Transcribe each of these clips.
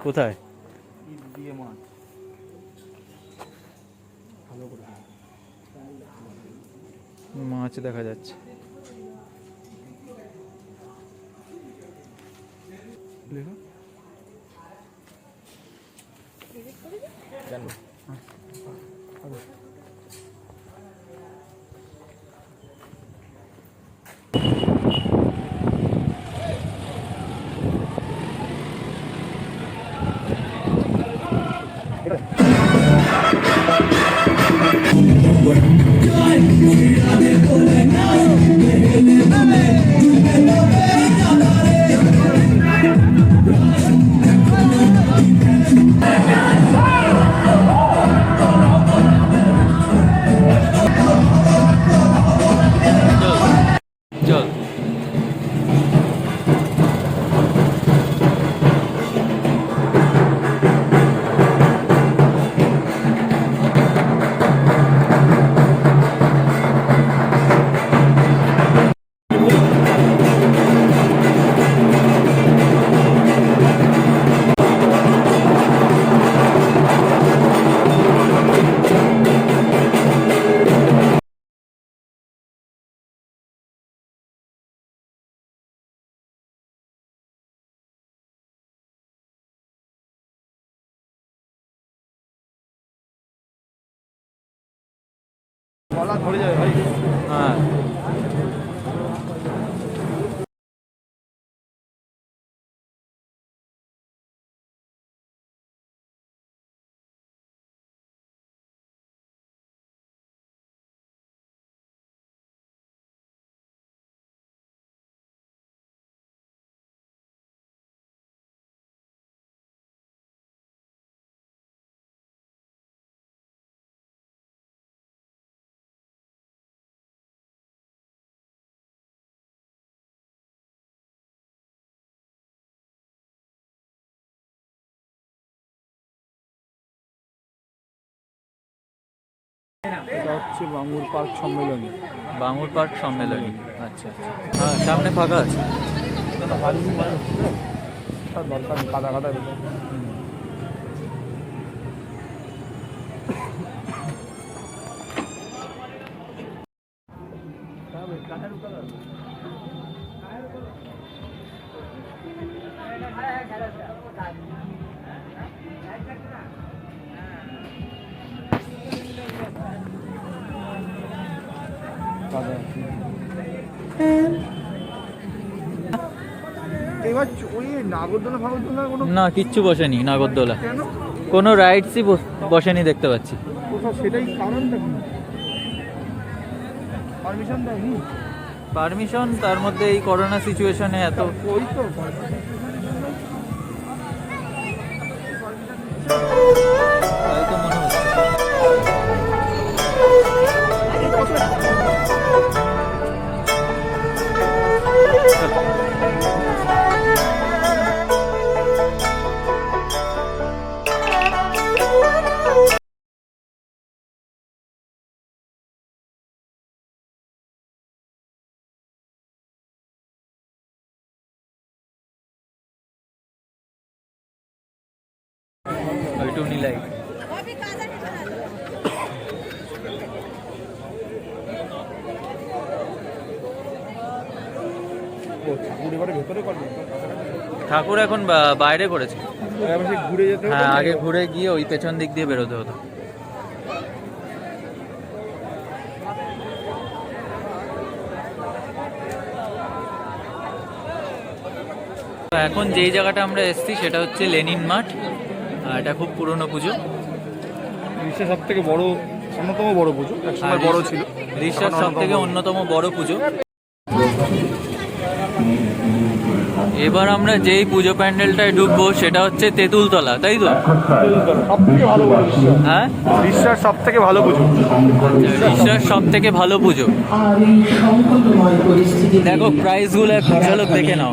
কোথায়? মাছ দেখা যাচ্ছে। ধরে যাবে ভাই। হ্যাঁ, এটা হচ্ছে বাঙুর পার্ক সম্মেলনী। বাঙুর পার্ক সম্মেলনী। আচ্ছা আচ্ছা, হ্যাঁ সামনে ফাঁকা আছে। দরকার কাদা কাদা এবার ওই নাগরদোলা ফাগরদোলা কোনো না, কিচ্ছু বসেনি নাগরদোলা, কেন? কোনো রাইডসই বসেনি দেখতে পাচ্ছি। কোথাও সেটাই কারণটা কি? পারমিশন দেয়নি? পারমিশন, তার মধ্যে এই করোনা সিচুয়েশনে এত ওই তো তাই তো মনে হচ্ছে। টুনি লাইট। ঠাকুর এখন বাইরে করেছে। ঘুরে যেতে হ্যাঁ, আগে ঘুরে গিয়ে ওই পেছন দিক দিয়ে বেরোতে হতো। এখন যেই জায়গাটা আমরা এসেছি সেটা হচ্ছে লেনিন মাঠ। এটা খুব পুরনো পুজো, বিশ্বের সব থেকে বড় অন্যতম বড় পুজো, একসময় বড় ছিল। ঋষার সব থেকে অন্যতম বড় পুজো। এবার আমরা যেই পুজো প্যান্ডেলটায় ঢুকবো সেটা হচ্ছে তেঁতুলতলা, তাই তো? সব থেকে ভালো পুজো। হ্যাঁ, ঋষার সব থেকে ভালো পুজো। ঋষার সব থেকে ভালো পুজো। দেখো প্রাইসগুলো এক ঝলক দেখে নাও।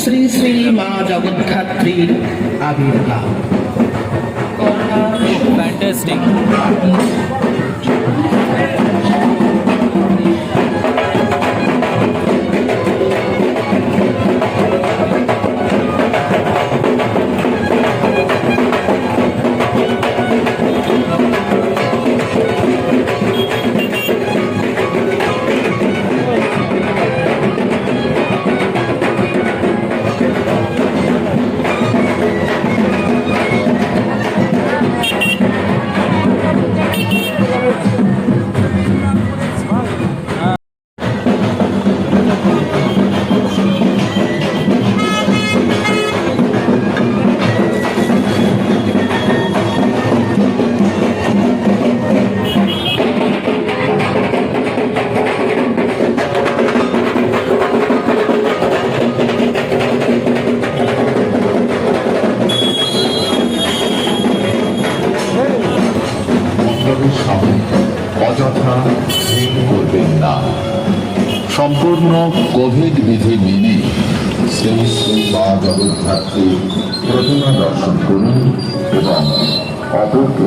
শ্রী শ্রী মা জগদ্ধাত্রীর আবির্ভাব। ইন্টারেস্টিং। মন্দিরের সামনে অযথা ভিড় করবেন না। সম্পূর্ণ কোভিড বিধি মেনে শ্রী শ্রী মা জগদ্ধাত্রীর প্রতিমা দর্শন করুন এবং অপরকে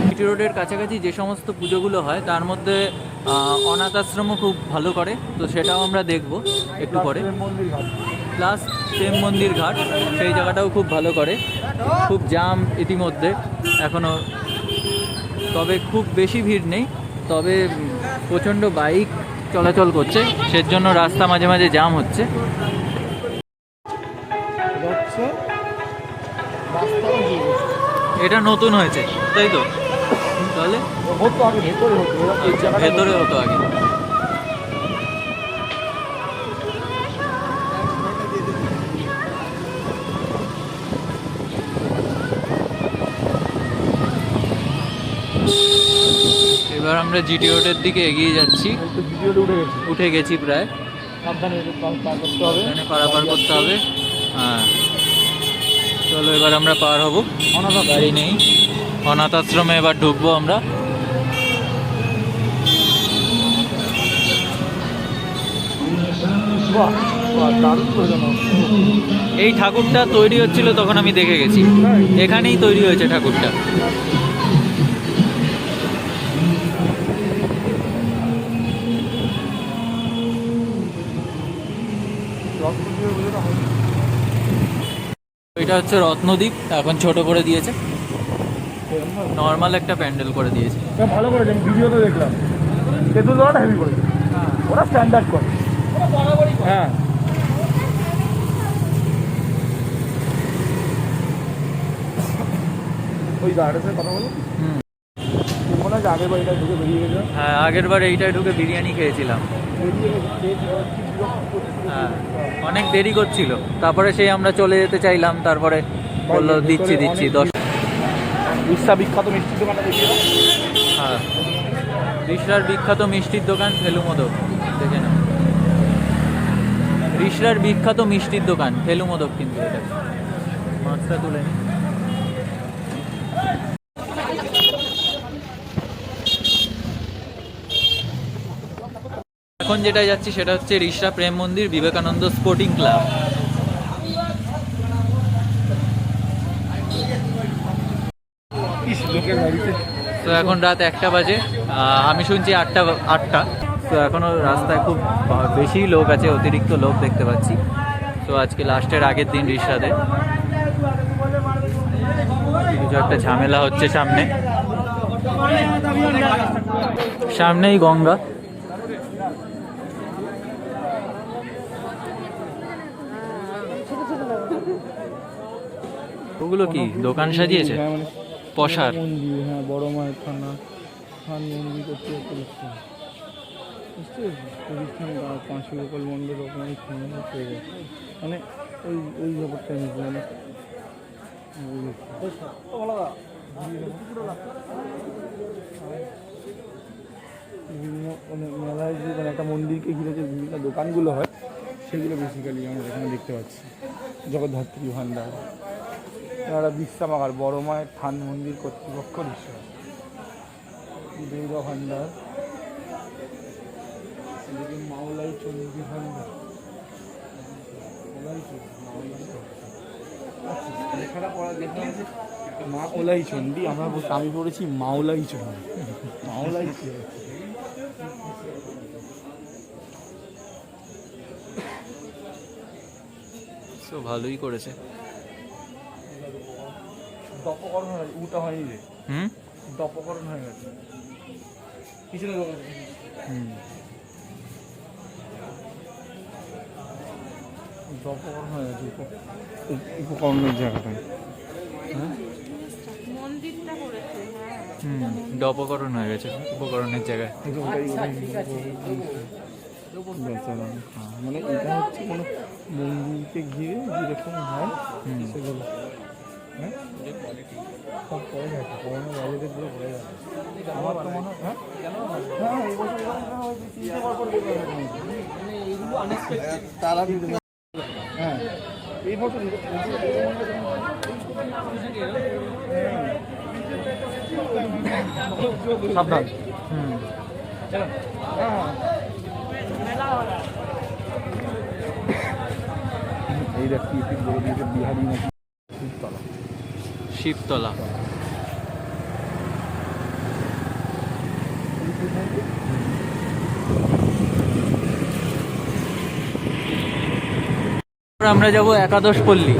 সিটি রোডের কাছাকাছি যে সমস্ত পুজোগুলো হয় তার মধ্যে অনাথ আশ্রমও খুব ভালো করে, তো সেটাও আমরা দেখব একটু পরে। প্লাস প্রেম মন্দির ঘাট, সেই জায়গাটাও খুব ভালো করে। খুব জাম ইতিমধ্যে এখনও, তবে খুব বেশি ভিড় নেই, তবে প্রচণ্ড বাইক চলাচল করছে, সেজন্য রাস্তা মাঝে মাঝে জাম হচ্ছে। এটা নতুন হয়েছে তাই তো? তাহলে ভেতরে হতো আগে। এবার আমরা জিটি রোডের দিকে এগিয়ে যাচ্ছি, উঠে গেছি প্রায়। এখানে পারাপার করতে হবে। হ্যাঁ, চলো এবার আমরা পার হব। গাড়ি নেই, অনাথ আশ্রমে এবার ঢুকবো আমরা। এই ঠাকুরটা তৈরি হচ্ছিল তখন আমি দেখে গেছি, এখানেই তৈরি হয়েছে ঠাকুরটা। এটা হচ্ছে রত্নদ্বীপ, এখন ছোট করে দিয়েছে, নর্মাল একটা প্যান্ডেল করে দিয়েছে। ভালো করেছে, আমি ভিডিওতে দেখলাম। তেঁতুল দেওয়াটা হেভি করেছে, ওরা স্ট্যান্ডার্ড করে। হ্যাঁ, ওই গাড়ির সাথে কথা বলো। মনে হয় আগের বার এটা ঢুকে বেরিয়ে গেছে। হ্যাঁ, আগের বার এইটায় ঢুকে বিরিয়ানি খেয়েছিলাম। হ্যাঁ, অনেক দেরি করছিল, তারপরে সেই আমরা চলে যেতে চাইলাম, তারপরে বললো দিচ্ছি 10। বিখ্যাত মিষ্টির দোকানটা দেখিয়ে দাও। হ্যাঁ, রিষড়ার বিখ্যাত মিষ্টির দোকান ফেলু মোদক, দেখে নাও। রিষড়ার বিখ্যাত মিষ্টির দোকান ফেলু মোদক, কিন্তু এটা মাছটা তুলে নি। এখন যেটা যাচ্ছি সেটা হচ্ছে রিষড়া প্রেম মন্দির বিবেকানন্দ স্পোর্টিং ক্লাব। তো এখন রাত 1টা বাজে, আমি শুনছি 8টা। তো এখনও রাস্তায় খুব বেশি লোক আছে, অতিরিক্ত লোক দেখতে পাচ্ছি। তো আজকে লাস্টের আগের দিন রিষড়াতে কিছু একটা ঝামেলা হচ্ছে। সামনেই গঙ্গা। ওগুলো কি দোকান সাজিয়েছে? পশার মন্দির, হ্যাঁ, বড় মায়ের থান মন্দির করতে প্রতিষ্ঠান 5 লোকাল মন্দির রকমের পেয়ে গেছে, মানে ওই ব্যাপারটা মানে বিভিন্ন মেলায় যে মানে একটা মন্দিরকে ঘিরে যে বিভিন্ন দোকানগুলো হয়, সেগুলো বেসিক্যালি আমরা এখানে দেখতে পাচ্ছি। জগদ্ধাত্রী ভান্ডার, একটা বিশ্রামাগার, বড় মায়ের থান মন্দির কর্তৃপক্ষ রিষড়া, দুর্গা ভান্ডার, এদিকে মাওলাই চন্দ্রী ভান্ডার, এছাড়া পড়া দেখলাম যে মা ওলাই চণ্ডী, আমি পড়েছি মাওলাই চণ্ডী। মাওলাই কি হচ্ছে? তো ভালোই করেছে। দপকরণ হয়ে গেছে, উটা হয়নি রে, হুম দপকরণ হয়ে গেছে পিছনে হুম দপকরণ হয়ে গেছে, উপকরণের জায়গাটায়। হ্যাঁ মন্দিরটা করেছে, হ্যাঁ। ডপকরণ হয়ে গেছে উপকরণের জায়গায়। বেচারা, মানে এটা হচ্ছে কোনো মন্দিরকে ঘিরে যেরকম হয় সেগুলো। হ্যাঁ সব পড়ে গেছে, পুরোনো বাজেটের পুরো পড়ে গেছে। আমার তো মনে হয় হ্যাঁ হ্যাঁ এই বছর চিনতে পারবো তারা কিন্তু হ্যাঁ এই বছর সাবধান। এই দেখ কি বলে দিয়েছে বিহারি নাকি শিবতলা। শিবতলা। আমরা যাব একাদশ পল্লী।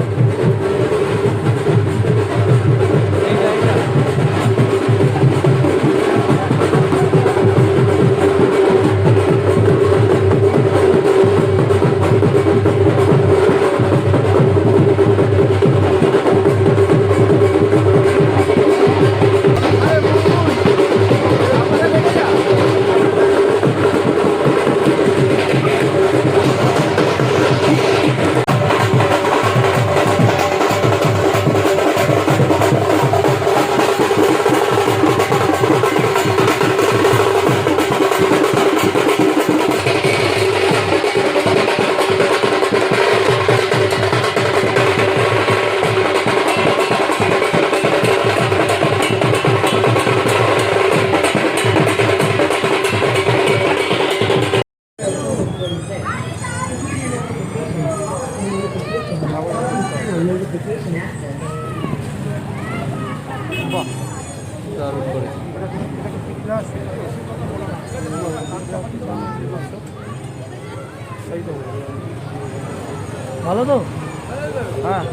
দারুণ করে। ভালো তো হ্যাঁ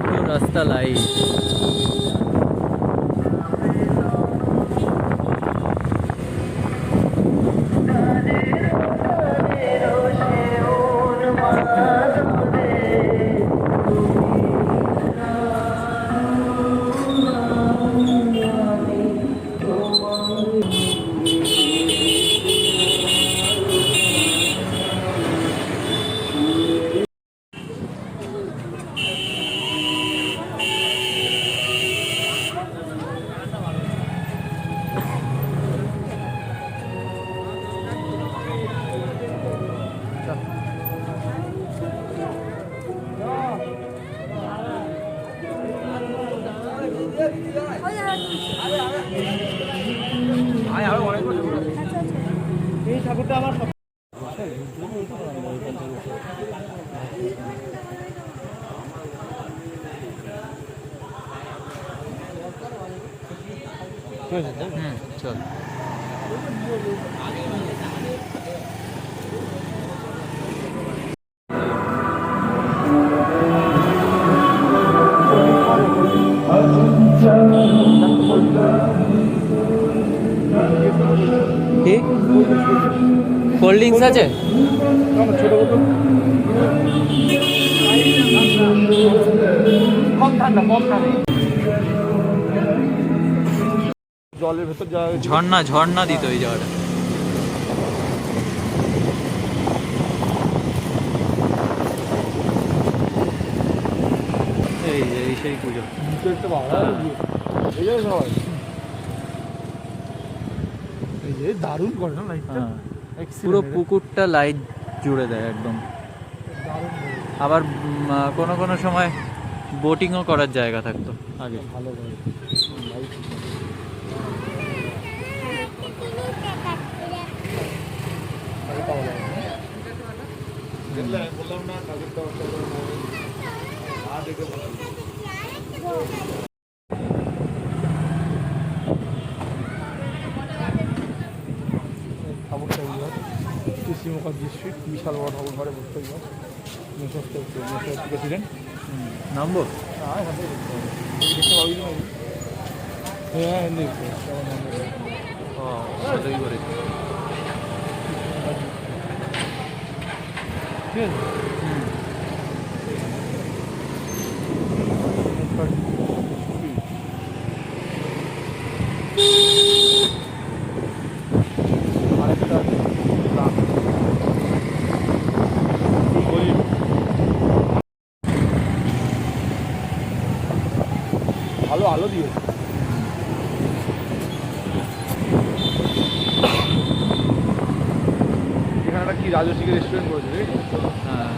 পুরো রাস্তা লাইট। এই ঠাকুরটা আমার চল। কি কোল্ড ড্রিঙ্কস আছে? ছোট বোতল কম ঠান্ডা কম ঠান্ডা জলের ভেতর যাওয়া ঝর্ণা ঝর্ণা দিত ওই জায়গাটা। এই পুজো। ভিতরটা ভালো লাগে। এই যে সবাই এই যে দারুণ করে না লাইটটা, হ্যাঁ, পুরো পুকুরটা লাইট জুড়ে দেয় একদম। দারুণ আবার কোনো কোনো সময় বোটিংও করার জায়গা থাকতো আগে। ভালো করে লাইট। বললাম না কাজেরটা দেখে ঠাকুরটা কৃষি মুখার্জি স্ট্রিট, বিশাল বড় ঠাকুর ঘরে বসতে গেল গেছিলেন নম্বর হ্যাঁ এখান থেকে দেখতে হবে, দেখতে পাবি না? হ্যাঁ হিন্দি সাথেই করে। ঠিক আছে। আরেকটা ভালো আলো দিয়েছে। এখানে একটা কি রাজস্বী রেস্টুরেন্ট করেছে দেখেছো? হ্যাঁ,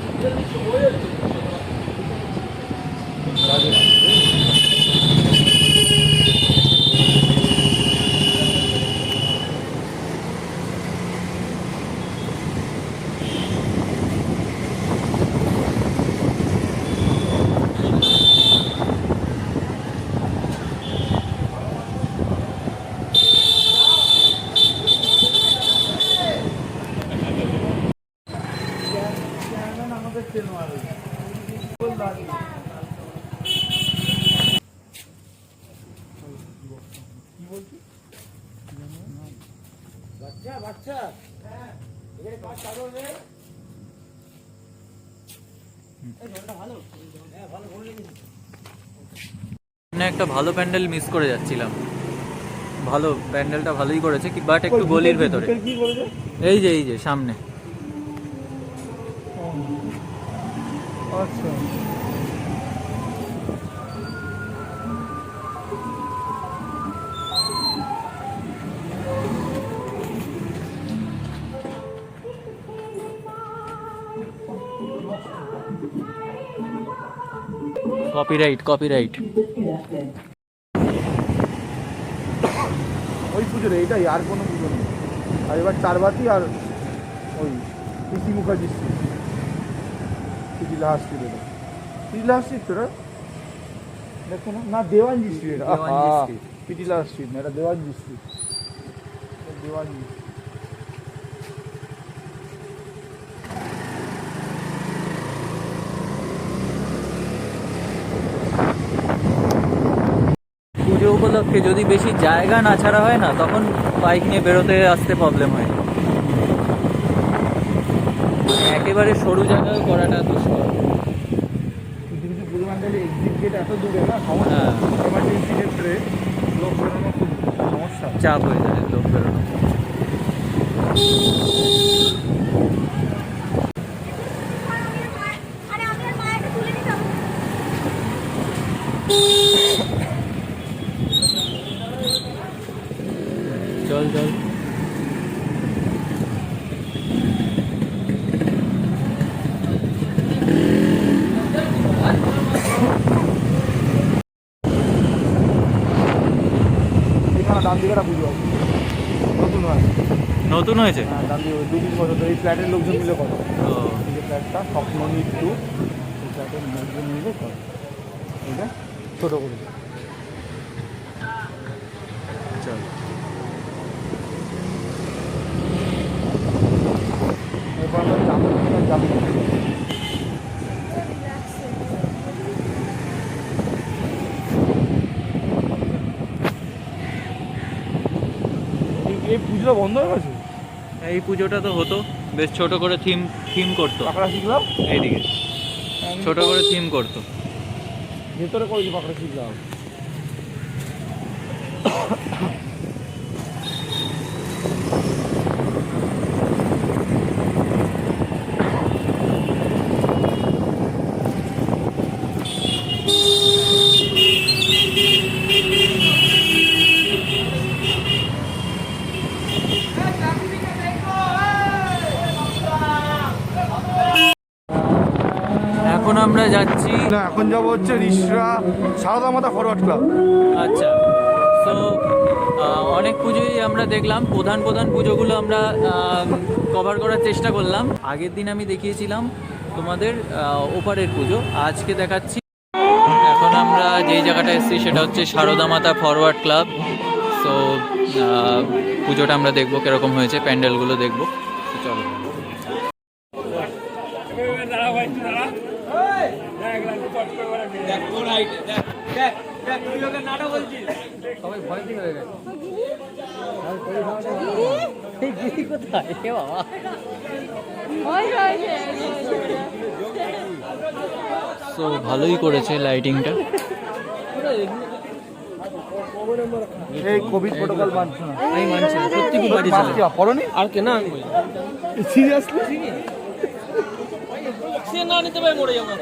রাজস্বী আমাদের ট্রেন মারে কি বলছি বাচ্চা বাচ্চা এখানে কাজ চালু হবে। সামনে একটা ভালো প্যান্ডেল মিস করে যাচ্ছিলাম। ভালো প্যান্ডেলটা ভালোই করেছে কি, বাট একটু গলির ভেতরে। কি করেছে? এই যে সামনে। আচ্ছা কপিরাইট। ওই পুজোর এইটাই, আর কোনো পুজো নেই। আর এবার চারবাতি আর ওই কৃষি মুখার্জি স্ট্রিট, পিটিলাহা স্ট্রিট, এটা পিটিলাহা স্ট্রিট তো দেখো না, না দেওয়ানজি স্ট্রিট, দেওয়ানজি স্ট্রিট। পিটিলাহা স্ট্রিট না, এটা দেওয়ানজি স্ট্রিট, দেওয়ানজি। পুজো উপলক্ষে যদি বেশি জায়গা না ছাড়া হয় না, তখন বাইক নিয়ে বেরোতে আসতে প্রবলেম হয়। একেবারে সরু জায়গায় করাটা দুষ্কর। কিছু কিছু পুজো প্যান্ডেলে এক্সিট গেট এত দূরে না, সমস্যা। হ্যাঁ। এমার্জেন্সি ক্ষেত্রে লোক বেরোনো খুব সমস্যা। চাপ হয়ে যায় লোক বেরোনো। চল এখানে ডান দিকে একটা পুজো আছে, নতুন হয়। নতুন হয়েছে। হ্যাঁ ডান দিকে 2-3 বছর ধরে এই ফ্ল্যাটের লোকজন মিলে করে। ও, এই যে ফ্ল্যাটটা স্বপ্ননীত টু, এই ফ্ল্যাটের লোকজন মিলে করে এটা ছোটো করে। চল। এরপর আমরা যাবো এই পুজোটা বন্ধ হয়ে গেছে। এই পুজোটা তো হতো, বেশ ছোট করে থিম করতো। পাকড়া শিখলাম এইদিকে ছোট করে থিম করতো। ভেতরে করেছি পাকড়া শিখলাম। যাচ্ছি। না, এখন যাবো হচ্ছে রিসরা সারদা মাতা ফরওয়ার্ড ক্লাব। আচ্ছা, তো অনেক পুজোই আমরা দেখলাম, প্রধান প্রধান পুজোগুলো আমরা কভার করার চেষ্টা করলাম। আগের দিন আমি দেখিয়েছিলাম তোমাদের ওপারের পুজো, আজকে দেখাচ্ছি। এখন আমরা যেই জায়গাটা এসেছি সেটা হচ্ছে সারদা মাতা ফরওয়ার্ড ক্লাব। সো পুজোটা আমরা দেখবো কীরকম হয়েছে, প্যান্ডেলগুলো দেখবো। তো চলো। তো ভালোই করেছে লাইটিংটা। এই কোভিড প্রোটোকল মানছে না। আমি মানছি না, সত্যি খুব বাজে ছিল। পড়নি আর কেনা সিরিয়াসলি সে না নিতে পারে মরে যাবো।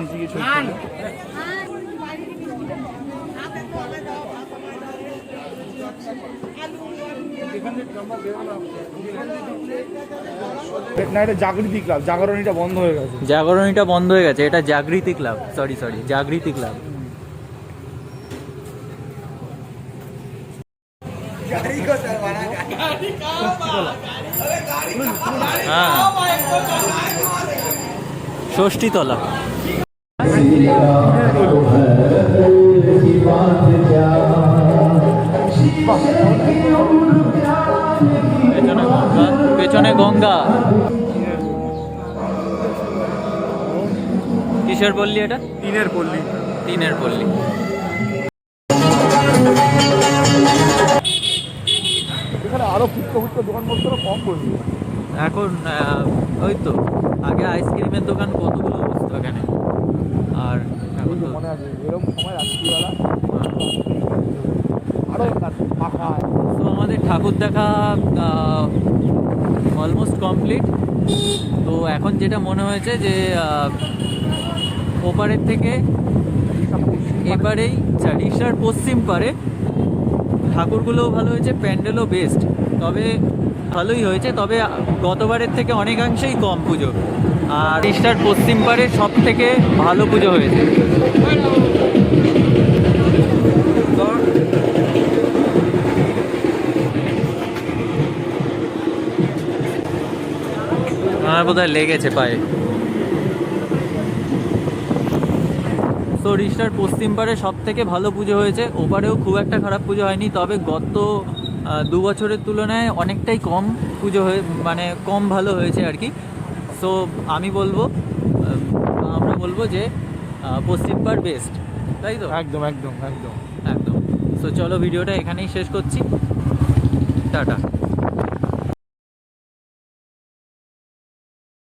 নিচে গিয়ে না, এটা জাগৃতি ক্লাব, জাগরণীটা বন্ধ হয়ে গেছে। জাগরণীটা বন্ধ হয়ে গেছে, এটা Jagriti club. Sorry Jagriti club. হ্যাঁ, ষষ্ঠীতলা। পেছনে গঙ্গা। কিসের পল্লী এটা? টিনের পল্লী। টিনের পল্লী। এখানে আরো ফুটকা দোকানপত্র কম বসবে এখন। ওই তো আগে আইসক্রিমের দোকান কতগুলো বসতো এখানে, আর এখন তো মনে আছে এরকম সময় রাত্রিবেলা আরো ফাঁকা। তো আমাদের ঠাকুর দেখা অলমোস্ট কমপ্লিট। তো এখন যেটা মনে হয়েছে যে ওপারের থেকে এবারেই রিকশার পশ্চিম পারে ঠাকুরগুলোও ভালো হয়েছে, প্যান্ডেলও বেস্ট। তবে ভালোই হয়েছে, তবে গতবারের থেকে অনেকাংশেই কম পুজো। আর রিকশার পশ্চিম পারে সব থেকে ভালো পুজো হয়েছে। আমার বোধহয় লেগেছে পায়ে। তো রিকশার পশ্চিম পারে সব থেকে ভালো পুজো হয়েছে, ওপারেও খুব একটা খারাপ পুজো হয়নি। তবে গত 2 বছরের তুলনায় অনেকটাই কম পুজো হয়ে, মানে কম ভালো হয়েছে আর কি। সো আমরা বলবো যে পশ্চিম পাড় বেস্ট, তাই তো? একদম একদম একদম একদম। সো চলো, ভিডিওটা এখানেই শেষ করছি। টাটা।